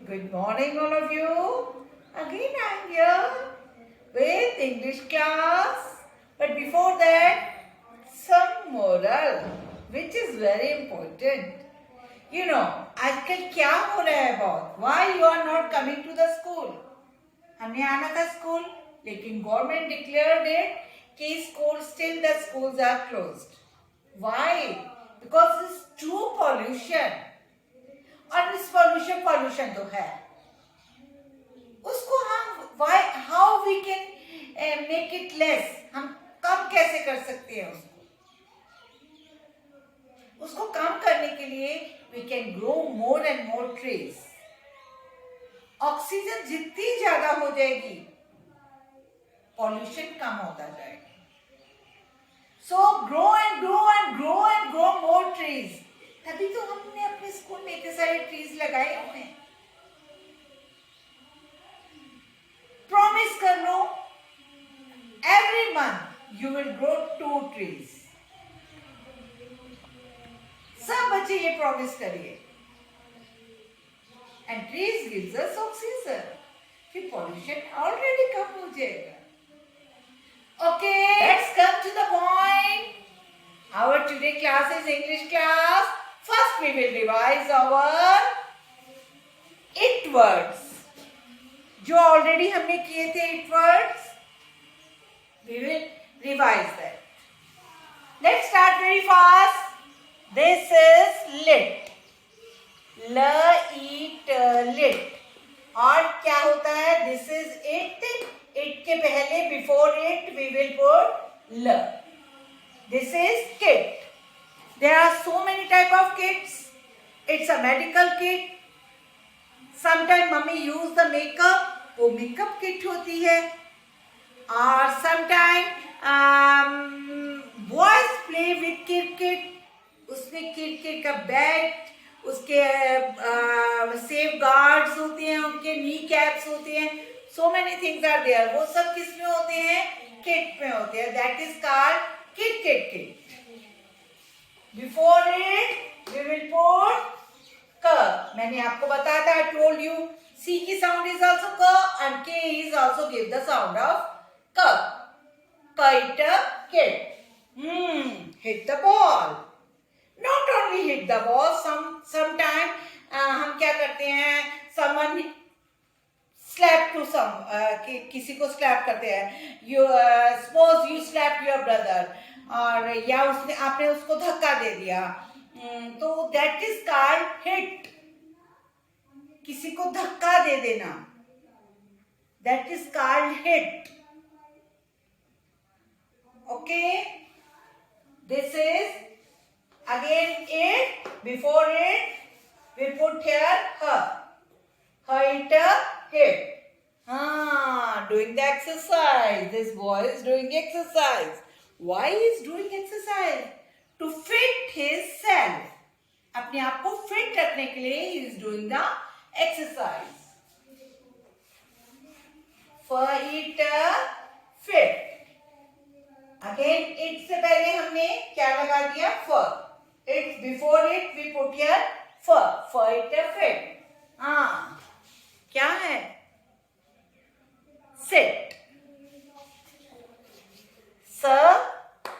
Good morning, all of you. Again, I'm here with English class. But before that, some moral, which is very important. You know, आजकल क्या हो रहा है बहुत? Why you are not coming to the school? हमने आना था school, लेकिन गवर्नमेंट declared it कि school still the schools are closed. Why? Because it's too pollution. और इस पॉल्यूशन तो है, उसको हम how we can make it less, हम कम कैसे कर सकते हैं उसको कम करने के लिए we can grow more and more trees. Oxygen जितनी ज्यादा हो जाएगी पॉल्यूशन कम होता जाएगा. So grow and grow and grow and grow more trees. तभी तो हमने अपने स्कूल में इतने सारे ट्रीज लगाए हुए हैं. प्रॉमिस कर लो every month you will grow 2 trees. सब बच्चे ये प्रॉमिस करिए. And trees gives us oxygen. फिर पॉल्यूशन ऑलरेडी कम हो जाएगा. Okay, let's come to the point. Our today class is English class. First we will revise our it words. जो already हमने किए थे it words. We will revise that. Let's start very fast. This is lit. lit. और क्या होता है? This is it. It के पहले before it we will put l. This is kit. There are so many type of kits. It's a medical kit. Sometimes mummy use the makeup. वो makeup kit होती है. और sometimes boys play with kit. उसमें kit का bag, उसके safe guards होते हैं, उनके नी कैप्स होते हैं. So many things are there. वो सब किस में होते हैं? Kit में होते हैं. That is called kit. Before it we will put k. मैंने आपको बताया था, I told you C की sound is also k and K is also give the sound of k. Kite. Hit the ball. Not only hit the ball, sometime हम क्या करते हैं, someone slap to किसी को slap करते हैं. You suppose you slap your brother और या आपने उसको धक्का दे दिया, तो that is called hit. किसी को धक्का दे देना, that is called hit. Okay, this is again it. Before it we put here her. Hit. Doing the exercise. This boy is doing exercise. Why he is doing exercise? To fit his self. अपने आप को fit रखने के लिए he is doing the exercise. For it fit. Again it से पहले हमने क्या लगा दिया? For. It before it we put here for. For it fit. क्या है? Sit. So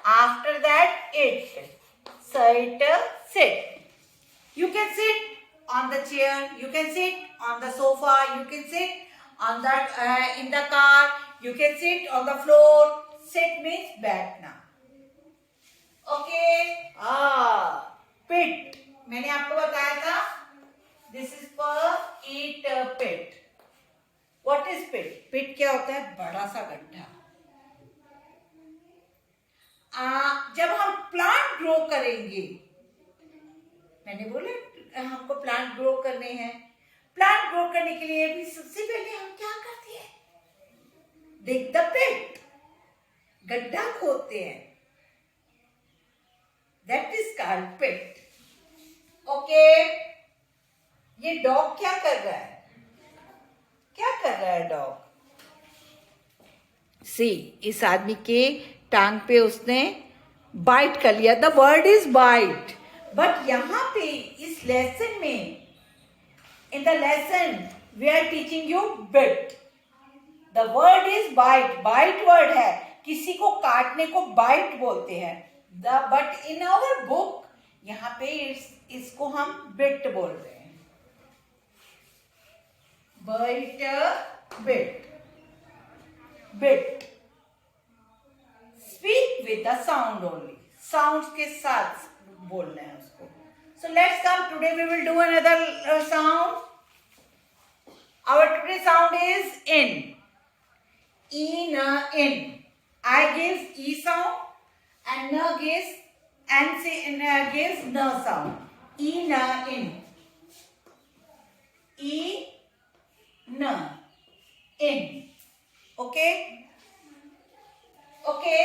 after that it. Sit. You can sit on the chair. You can sit on the sofa. You can sit on that in the car. You can sit on the floor. Sit means back now. Okay. Pit. मैंने आपको बताया था. This is for eat pit. What is pit? Pit क्या होता है? बड़ा सा गड्ढा. जब हम प्लांट ग्रो करेंगे, मैंने बोला हमको प्लांट ग्रो करने हैं. प्लांट ग्रो करने के लिए भी सबसे पहले हम क्या करते हैं? dig the pit. गड्ढा खोदते हैं. That is called pit. Okay. ये डॉग क्या कर रहा है? क्या कर रहा है डॉग? सी, इस आदमी के टांग पे उसने बाइट कर लिया. The word is bite. But यहां पे इस लेसन में, in the lesson we are teaching you bit. The word is bite. Bite word है, किसी को काटने को bite बोलते हैं. But in our book यहाँ पे इसको हम bit बोल रहे हैं. Bite, bit, bit. Speak with the sound only. Sounds के साथ बोलना है उसको. So let's come. Today we will do another sound. Our today's sound is in. E, na, in. I gives E sound and na gives gives na sound. E, na, in. E, na, in. Okay? Okay.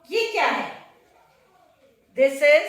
ये क्या है? This is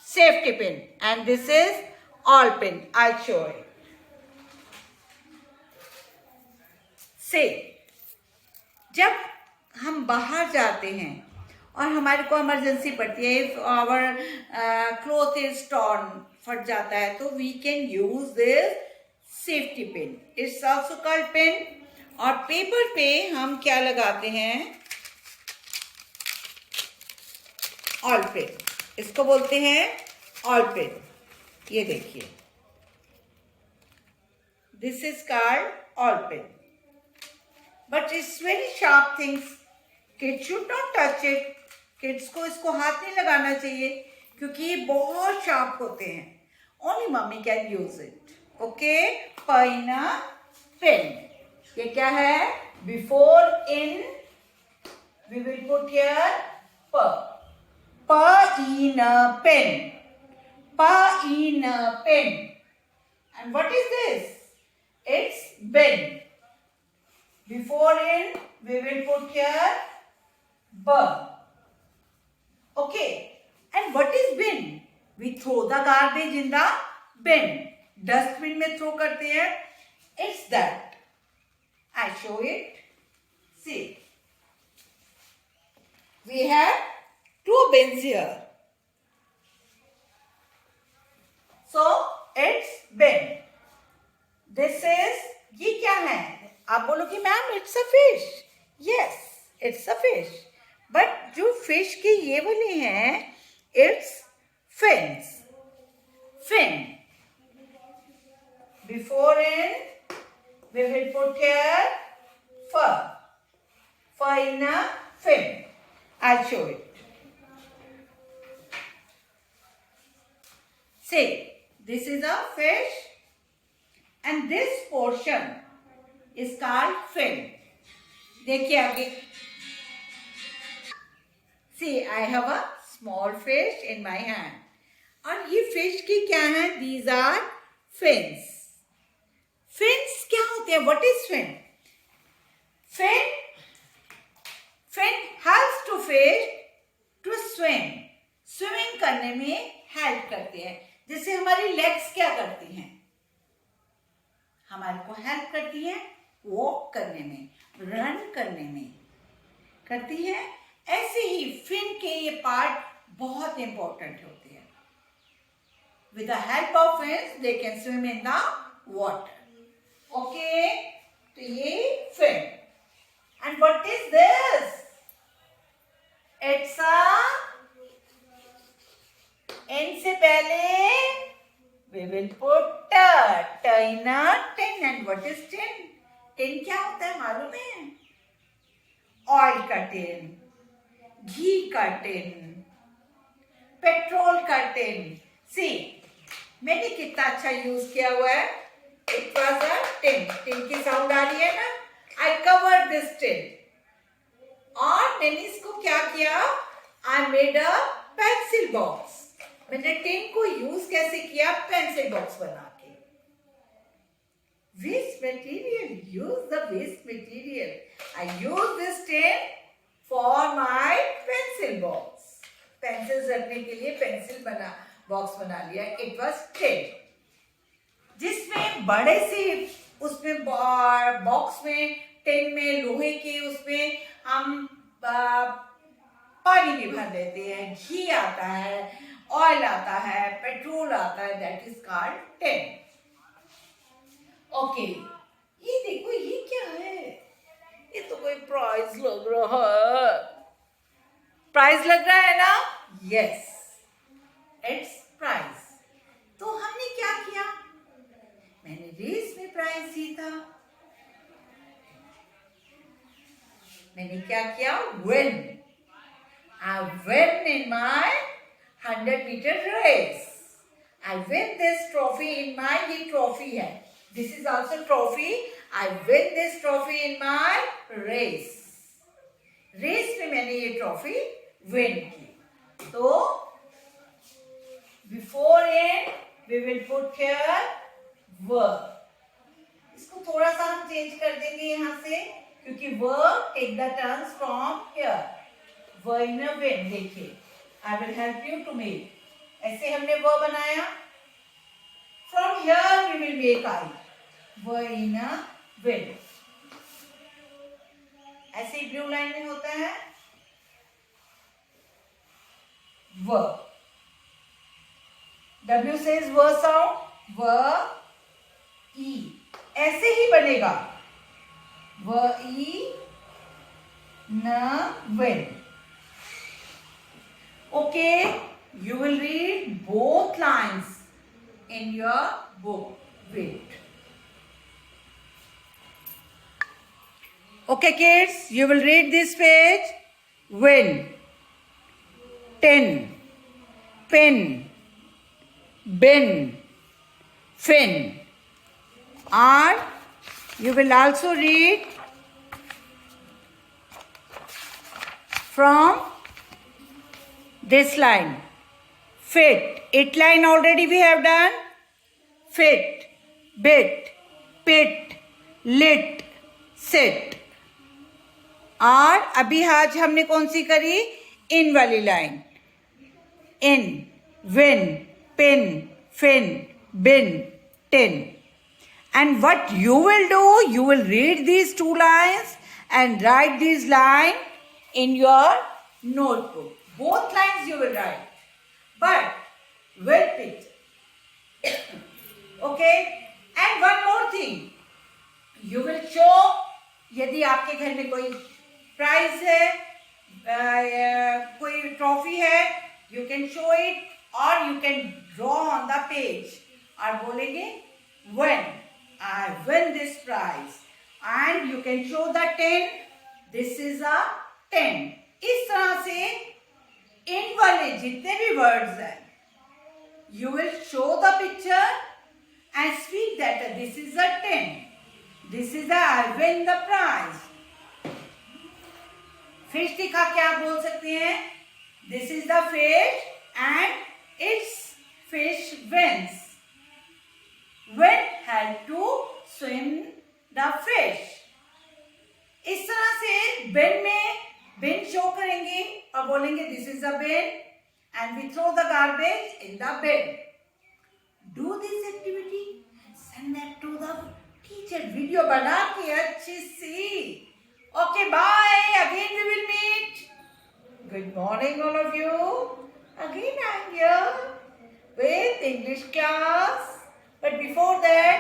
safety pin and this is all pin. I'll show it. See. जब हम बाहर जाते हैं और हमारे को इमरजेंसी पड़ती है, if our cloth is torn, फट जाता है, तो we can use this safety pin. It's also called pin. और पेपर पे हम क्या लगाते हैं? All pin. इसको बोलते हैं ऑल पिन. ये देखिए, this is called all pin. But it's very sharp things. Kids should not touch it. Kids को इसको हाथ नहीं लगाना चाहिए क्योंकि ये बहुत sharp होते हैं. Only mommy can use it. Okay? Paina pen. ये क्या है? Before in, we will put here pa. Pa-ina pen. Pa-ina pen. And what is this? It's bin. Before in, we will put here b. Okay. And what is bin? We throw the garbage in the bin. Dustbin में throw करते हैं. It's that. I show it. See. We have two bins here. So, it's bin. This is, ये क्या है? आप बोलोगे ma'am it's a fish. Yes, it's a fish. But जो fish के ये वाले हैं, it's fins. Fin. Before in, we will put here fur. Fur in a fin. I show it. See, this is a fish and this portion is called fin. देखिए आगे. See, I have a small fish in my hand. और ये fish की क्या है? These are fins. Fins क्या होते हैं? What is fin? Fin helps to fish to swim. Swimming करने में help करते हैं. जैसे हमारी legs क्या करती हैं? हमारे को help करती है वॉक करने में, रन करने में करती है. ऐसे ही फिन के ये पार्ट बहुत इंपॉर्टेंट होते हैं. With the help of fins they can swim in the water. Okay, तो ये fin. And what is this? It's a, an से पहले we will put in a tin. And what is tin? Tin क्या होता है मालूम है? Oil का टिन, घी का टिन, पेट्रोल का टिन. सी, मैंने कितना अच्छा यूज किया हुआ है. It was a tin. Tin की साउंड आ रही है ना? I covered this tin. और मैंने इसको क्या किया? I made a pencil box. मैंने टिन को यूज कैसे किया? पेंसिल बॉक्स बना के. Waste material. Use the waste material. I use this tin for my pencil box. Pencils रखने के लिए पेंसिल बॉक्स बना लिया. It was tin. जिसमें बड़े से उसमें बॉक्स में, टिन में, लोहे के उसमें हम पानी भी भर देते हैं. घी आता है, ऑयल आता है, पेट्रोल आता है. That is called tin. Okay, ये देखो, ये क्या है? ये तो कोई प्राइज लग रहा है। प्राइज लग रहा है ना? Yes, it's prize. तो हमने क्या किया? मैंने रेस में प्राइज जीता। मैंने क्या किया? Win. I win in my 100-meter race. I win this trophy in my, ये trophy है. This is also trophy. I win this trophy in my race. Race में मैंने ये trophy win की. तो before it we will put here verb. इसको थोड़ा सा हम चेंज कर देंगे यहाँ से, क्योंकि verb take the turns from here. व इन विन, देखिए, I will help you to make. ऐसे हमने व बनाया, from here we will make I, व इन विन। ऐसे ही ब्लू लाइन में होता है व, डब्ल्यू सेज व साउंड, व ई, ऐसे ही बनेगा व ई न win. Okay, you will read both lines in your book. Wait. Okay, kids, you will read this page. Win, tin, pin, bin, fin. And you will also read from this line, fit. It line already we have done. Fit, bit, pit, lit, sit. और अभी आज हमने कौन सी करी? इन वाली line. In, win, pin, fin, bin, tin. And what you will do, you will read these two lines and write these lines in your notebook. Both lines you will write, but with picture. Okay? And one more thing, you will show, यदि आपके घर में कोई prize है, कोई trophy है, you can show it or you can draw on the page. और बोलेंगे when I win this prize, and you can show the 10. This is a 10. इस तरह से इन वाले जितने भी वर्ड्स हैं, you will show the picture and speak that this is a 10. This is a I win the prize. Fish दिखा के आप बोल सकते हैं this is the fish and its fish wins. Win had to swim the fish. इस तरह से bin में bin शो करेंगे और बोलेंगे this is a bin and we throw the garbage in the bin. Do this activity and send that to the teacher. Video बना के अच्छी सी। Okay, bye. Again we will meet. Good morning all of you. Again I am here with English class. But before that,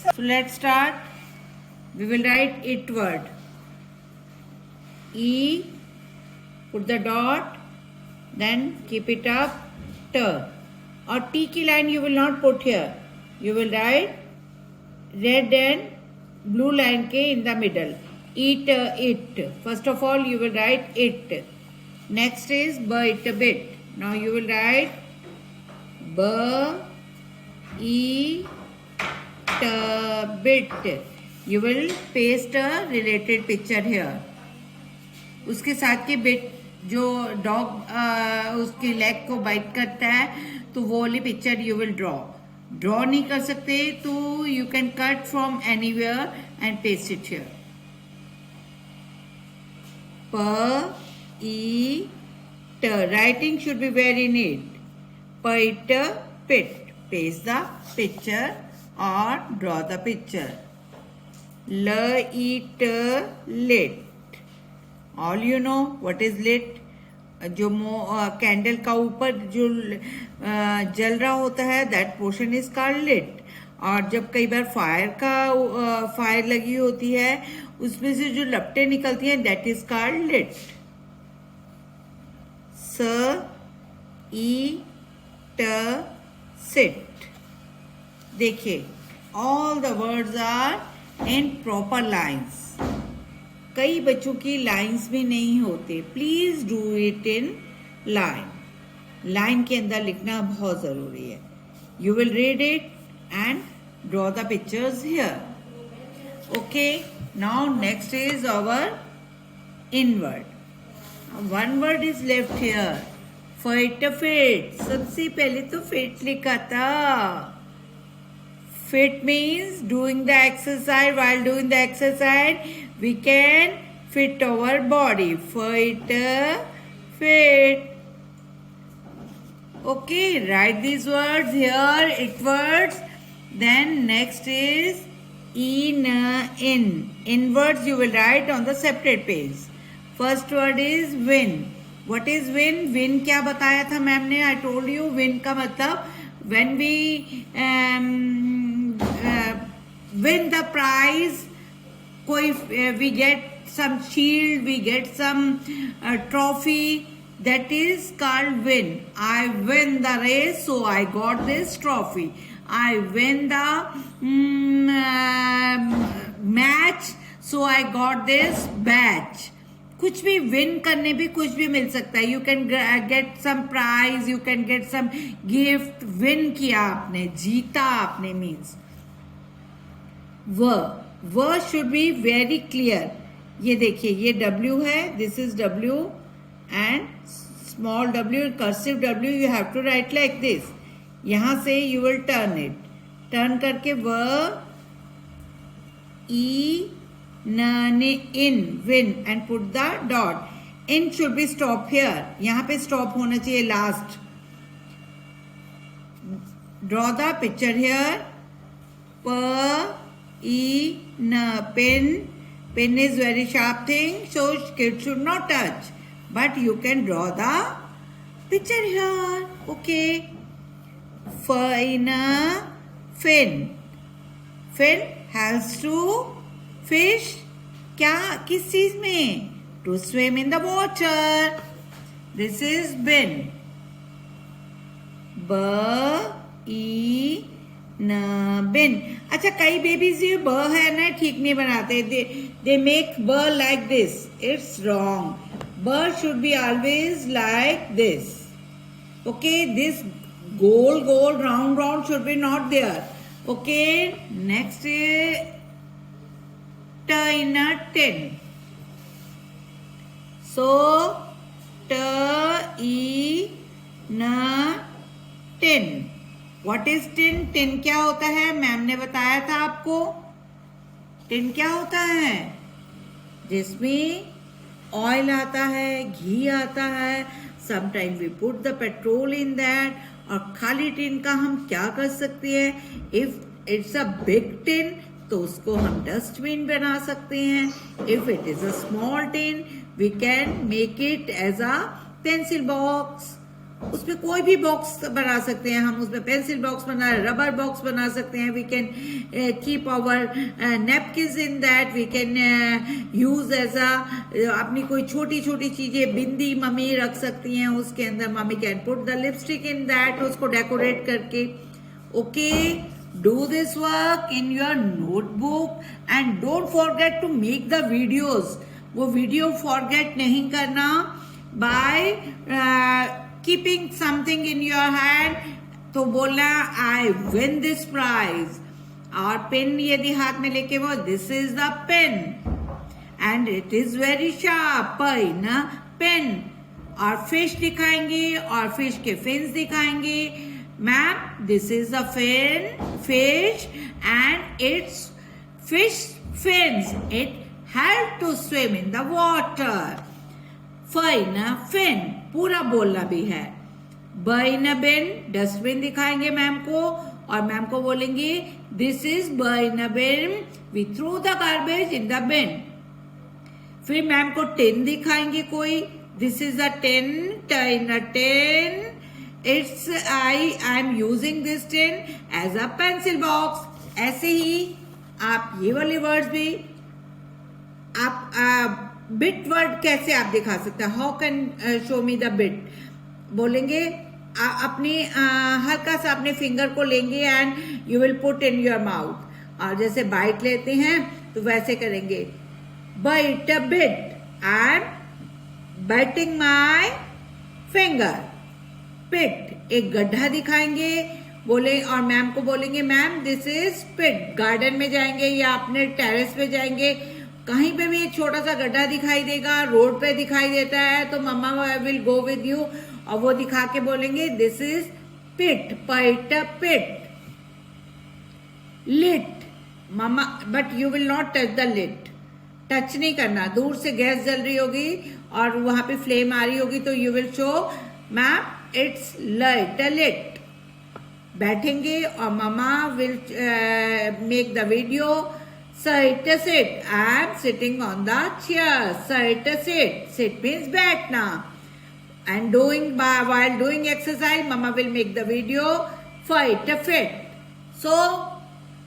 so let's start. We will write it word. E, put the dot, then keep it up, T. Or T की line you will not put here. You will write red and blue line के in the middle. Eat, it. First of all, you will write it. Next is bit, bit. Now you will write b, bit. You will paste a related picture here. उसके साथ के bit जो dog उसके leg को bite करता है, तो वो वाली पिक्चर यू विल ड्रॉ नहीं कर सकते तो you can cut from anywhere and paste it here. प E T, writing should be very neat. Pit, pit, paste the picture और draw the picture. L E T, lit. All you know what is lit. जो candle का ऊपर जो जल रहा होता है, that portion is called lit. और जब कई बार फायर लगी होती है उसमें से जो लपटें निकलती हैं दैट इज कॉल्ड लिट. स ई ट सिट. देखिए all the words are in proper lines. कई बच्चों की लाइन्स में नहीं होते. Please do it in line. Line के अंदर लिखना बहुत जरूरी है. You will read it and draw the pictures here. Okay, now next is our inward. One word is left here. Fit. सबसे पहले तो fit लिखा था. Fit means doing the exercise. While doing the exercise we can fit our body. Fit. Okay, write these words here. It words. Then next is in. Inwards you will write on the separate page. First word is win. What is win? Win क्या बताया था ma'am ने? I told you win का मतलब when we win the prize, कोई we get some shield, we get some trophy. That is called win. I win the race, so I got this trophy. I win the match, so I got this badge. कुछ भी win करने भी कुछ भी मिल सकता है. You can get some prize, you can get some gift. Win किया आपने, जीता आपने मीन्स. व शुड बी वेरी क्लियर. ये देखिए ये W है, this is W and small W, cursive W. You have to write like this. यहां से you will turn it. Turn करके व ई न in win and put the dot. In should be stop here. यहां पे stop होना चाहिए last. Draw the picture here. प ई न pen. Pen is very sharp thing, so kid should not touch, but you can draw the picture here. Okay. fin. Fin helps to fish. क्या किस चीज में? To swim in the water. This is bin. ब ई न bin. अच्छा कई babies ये ब है ना ठीक नहीं बनाते. They make ब like this. It's wrong. ब should be always like this. Okay, this gold round should be not there. Okay, next is t in a tin. So t e n tin. What is tin? tin क्या होता है? Ma'am ने बताया था आपको. tin क्या होता है? जिसमें ऑयल आता है, घी आता है. Sometime we put the petrol in that. और खाली टिन का हम क्या कर सकते हैं? If it's a big tin तो उसको हम डस्टबिन बना सकते हैं. If it is a small tin we can make it as a pencil box. उसमें कोई भी बॉक्स बना सकते हैं हम. उसमें पेंसिल बॉक्स बना, रबर बॉक्स बना सकते हैं. We can keep our napkins in that. We can use as a अपनी कोई छोटी छोटी चीजें, बिंदी मम्मी रख सकती हैं उसके अंदर. Mummy can put the lipstick in that, उसको डेकोरेट करके. Okay, do this work in your notebook and don't forget to make the videos. वो वीडियो फॉरगेट नहीं करना by keeping something in your hand. तो बोलना I win this prize. और pen यदि हाथ में लेके वो this is the pen and it is very sharp. ना पेन. और फिश दिखाएंगे और फिश के फिन्स दिखाएंगे. Ma'am this is the fish and its fish fins. It help to swim in the water. Fine fin पूरा बोलना भी है. ब बिन डस्टबिन दिखाएंगे मैम को और मैम को बोलेंगे दिस इज ब bin, we through the garbage in the bin. फिर मैम को टिन दिखाएंगे कोई. This is a tin, in a tin. It's I am using this tin as a pencil box. ऐसे ही आप ये वाले वर्ड्स भी आप बिट वर्ड कैसे आप दिखा सकते हैं, how can show me the bit बोलेंगे, अपने हल्का सा अपने फिंगर को लेंगे and you will put in your mouth, और जैसे बाइट लेते हैं तो वैसे करेंगे, bite a bit, I am biting my finger, pit एक गड्ढा दिखाएंगे बोले, और मैम को बोलेंगे ma'am this is pit, garden में जाएंगे या अपने टेरेस पे जाएंगे, कहीं पे भी एक छोटा सा गड्ढा दिखाई देगा, रोड पे दिखाई देता है तो mumma will go with you और वो दिखा के बोलेंगे this is pit, pit a pit, lit mumma, but you will not touch the lit, touch नहीं करना, दूर से गैस जल रही होगी और वहां पे फ्लेम आ रही होगी तो you will show ma'am it's light a lit, बैठेंगे और mamma will make the video, sit a sit, I am sitting on the chair, sit a sit, sit means बैठना, and while doing exercise mama will make the video, fight a fit. So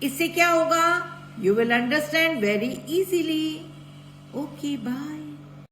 इससे क्या होगा, you will understand very easily. Okay, bye.